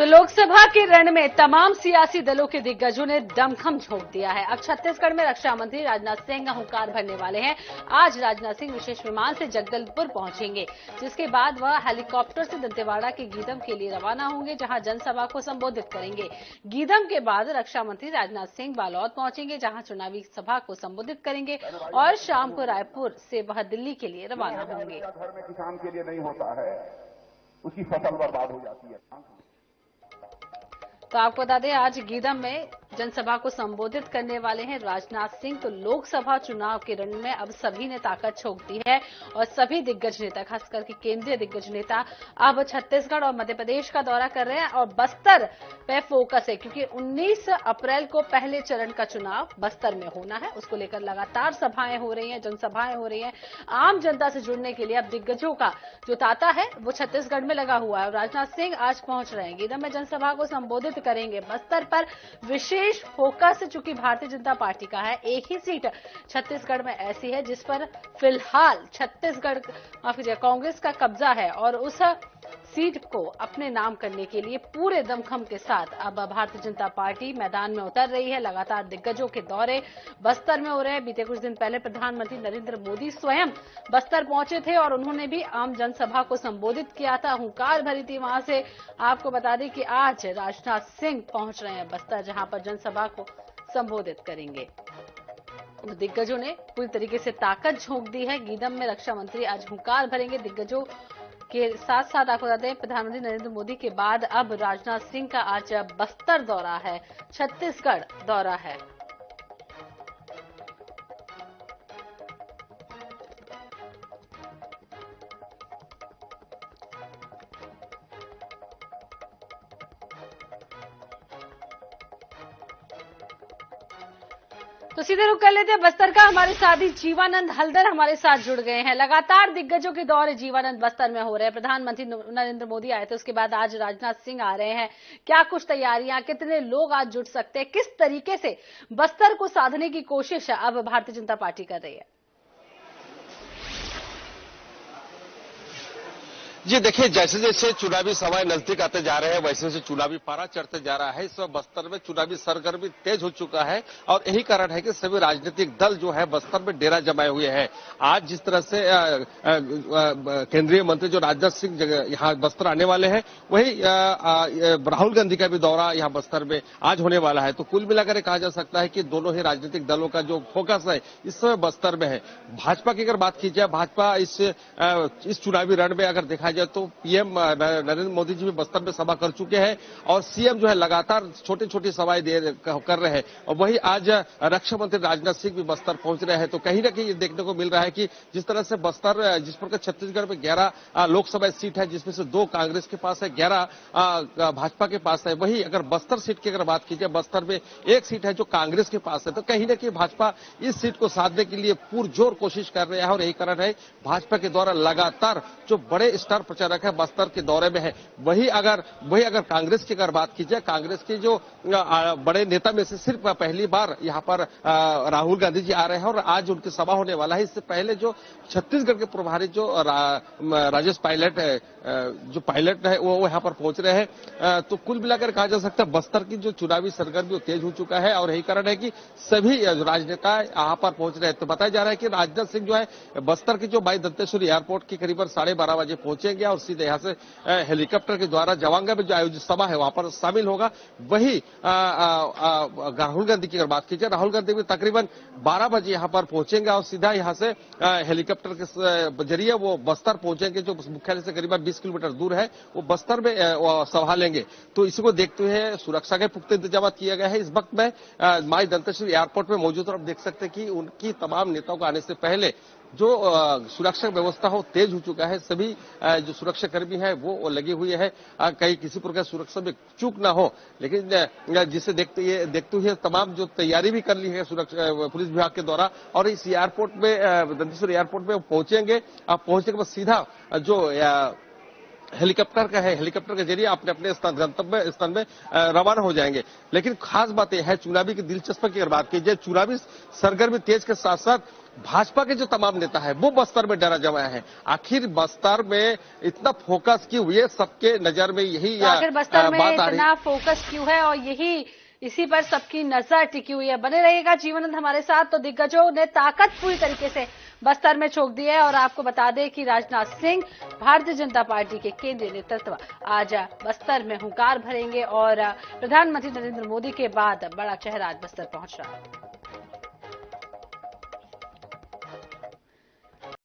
तो लोकसभा के रण में तमाम सियासी दलों के दिग्गजों ने दमखम झोंक दिया है। अब छत्तीसगढ़ में रक्षा मंत्री राजनाथ सिंह हुंकार भरने वाले हैं। आज राजनाथ सिंह विशेष विमान से जगदलपुर पहुंचेंगे, जिसके बाद वह हेलीकॉप्टर से दंतेवाड़ा के गीदम के लिए रवाना होंगे, जहां जनसभा को संबोधित करेंगे। गीदम के बाद रक्षा मंत्री राजनाथ सिंह बालोद पहुंचेंगे, जहां चुनावी सभा को संबोधित करेंगे और शाम को रायपुर से वह दिल्ली के लिए रवाना होंगे। घर में किसान के लिए नहीं होता है, उसकी फसल बर्बाद हो जाती है। तो आपको बता दें, आज गीदम में जनसभा को संबोधित करने वाले हैं राजनाथ सिंह। तो लोकसभा चुनाव के रण में अब सभी ने ताकत झोंक दी है और सभी दिग्गज नेता, खास करके केंद्रीय दिग्गज नेता, अब छत्तीसगढ़ और मध्य प्रदेश का दौरा कर रहे हैं और बस्तर पे फोकस है, क्योंकि 19 अप्रैल को पहले चरण का चुनाव बस्तर में होना है। उसको लेकर लगातार सभाएं हो रही हैं, जनसभाएं हो रही हैं। आम जनता से जुड़ने के लिए अब दिग्गजों का जो तांता है वो छत्तीसगढ़ में लगा हुआ है। राजनाथ सिंह आज पहुंच रहे हैं, गीदम में जनसभा को संबोधित करेंगे। बस्तर पर विशेष फोकस, चूंकि भारतीय जनता पार्टी का है। एक ही सीट छत्तीसगढ़ में ऐसी है जिस पर फिलहाल कांग्रेस का कब्जा है और उस सीट को अपने नाम करने के लिए पूरे दमखम के साथ अब भारतीय जनता पार्टी मैदान में उतर रही है। लगातार दिग्गजों के दौरे बस्तर में हो रहे हैं। बीते कुछ दिन पहले प्रधानमंत्री नरेंद्र मोदी स्वयं बस्तर पहुंचे थे और उन्होंने भी आम जनसभा को संबोधित किया था, हुंकार भरी थी वहां से। आपको बता दें कि आज राजनाथ सिंह पहुंच रहे हैं बस्तर, जहां पर जनसभा को संबोधित करेंगे। दिग्गजों ने पूरी तरीके से ताकत झोंक दी है। गीदम में रक्षा मंत्री आज हुंकार भरेंगे। दिग्गजों के साथ साथ आपको बता दें, प्रधानमंत्री नरेंद्र मोदी के बाद अब राजनाथ सिंह का आज बस्तर दौरा है, छत्तीसगढ़ दौरा है। तो सीधे रुक कर लेते हैं बस्तर का। हमारे साथी जीवानंद हलदर हमारे साथ जुड़ गए हैं। लगातार दिग्गजों के दौरे जीवानंद बस्तर में हो रहे हैं। प्रधानमंत्री नरेंद्र मोदी आए थे, उसके बाद आज राजनाथ सिंह आ रहे हैं। क्या कुछ तैयारियां, कितने लोग आज जुट सकते हैं, किस तरीके से बस्तर को साधने की कोशिश अब भारतीय जनता पार्टी कर रही है? जी देखिए, जैसे जैसे चुनावी सभाएं नजदीक आते जा रहे हैं, वैसे वैसे चुनावी पारा चढ़ते जा रहा है। इस वक्त बस्तर में चुनावी सरगर्मी तेज हो चुका है और यही कारण है कि सभी राजनीतिक दल जो है बस्तर में डेरा जमाए हुए हैं। आज जिस तरह से केंद्रीय मंत्री जो राजनाथ सिंह यहाँ बस्तर आने वाले हैं, वही राहुल गांधी का भी दौरा यहाँ बस्तर में आज होने वाला है। तो कुल मिलाकर कहा जा सकता है कि दोनों ही राजनीतिक दलों का जो फोकस है इस समय बस्तर में है। भाजपा की अगर बात की जाए, भाजपा इस चुनावी रण में अगर देखा जाए तो पीएम नरेंद्र मोदी जी भी बस्तर में सभा कर चुके हैं और सीएम जो है लगातार छोटी छोटी सभाएं कर रहे हैं। और वही आज रक्षा मंत्री राजनाथ सिंह भी बस्तर पहुंच रहे हैं। तो कहीं ना कहीं ये देखने को मिल रहा है कि जिस तरह से बस्तर, जिस प्रकार छत्तीसगढ़ में 11 लोकसभा सीट है, जिसमें से 2 कांग्रेस के पास है, 11 भाजपा के पास है। वही अगर बस्तर सीट की अगर बात की जाए, बस्तर में 1 सीट है जो कांग्रेस के पास है। तो कहीं ना कहीं भाजपा इस सीट को साधने के लिए पुरजोर कोशिश कर रहे हैं और यही कारण है भाजपा के द्वारा लगातार जो बड़े स्टार प्रचारक है बस्तर के दौरे में है। वही अगर कांग्रेस की अगर बात की जाए, कांग्रेस के जो बड़े नेता में से सिर्फ पहली बार यहाँ पर राहुल गांधी जी आ रहे हैं और आज उनकी सभा होने वाला है। इससे पहले जो छत्तीसगढ़ के प्रभारी जो राजेश पायलट है वो यहाँ पर पहुंच रहे हैं। तो कुल मिलाकर कहा जा सकता है बस्तर की जो चुनावी सरगर्मी तेज हो चुका है और यही कारण है कि सभी राजनेता यहाँ पर पहुंच रहे हैं। तो बताया जा रहा है कि राजनाथ सिंह जो है बस्तर की जो माई दंतेश्वरी एयरपोर्ट की करीबन 12:30 बजे पहुंचेंगे और सीधे यहाँ से हेलीकॉप्टर के द्वारा जवांगा में जो आयोजित सभा है वहां पर शामिल होगा। वही राहुल गांधी की अगर बात की जाए, राहुल गांधी भी तकरीबन 12 बजे यहाँ पर पहुंचेंगे और सीधा यहाँ से हेलीकॉप्टर के जरिए वो बस्तर पहुंचेंगे, जो मुख्यालय से करीबन 20 किलोमीटर दूर है। वो बस्तर में सभा लेंगे। तो इसी को देखते हुए सुरक्षा के पुख्ते इंतजाम किया गया है। इस वक्त में माई दंतेश्वरी एयरपोर्ट में मौजूद और आप देख सकते हैं कि उनकी तमाम नेताओं को आने से पहले जो सुरक्षा व्यवस्था हो तेज हो चुका है। सभी जो सुरक्षा कर्मी है वो लगे हुए हैं, कहीं किसी प्रकार सुरक्षा में चूक ना हो। लेकिन जिसे देखते हुए तमाम जो तैयारी भी कर ली है सुरक्षा पुलिस विभाग के द्वारा और इस एयरपोर्ट में दंतेश्वरी एयरपोर्ट में पहुंचेंगे। आप पहुंचने के बाद सीधा जो हेलीकॉप्टर का है, हेलीकॉप्टर के जरिए अपने अपने गंतव्य स्थल में रवाना हो जाएंगे। लेकिन खास बात यह है चुनावी की दिलचस्पी की अगर बात की जाए, चुनावी सरगर्मी तेज के साथ साथ भाजपा के जो तमाम नेता है वो बस्तर में डेरा जमाए हैं। आखिर बस्तर में इतना फोकस क्यों हुई है, सबके नजर में यही तो आखिर बस्तर में बात आ रही इतना फोकस क्यों है और इसी पर सबकी नजर टिकी हुई है। बने रहिएगा जीवनानंद हमारे साथ। तो दिग्गजों ने ताकत पूरी तरीके से बस्तर में झोंक दी है और आपको बता दें कि राजनाथ सिंह भारतीय जनता पार्टी के केंद्रीय नेतृत्व आज बस्तर में हुंकार भरेंगे और प्रधानमंत्री नरेंद्र मोदी के बाद बड़ा चेहरा आज बस्तर पहुंच रहा है।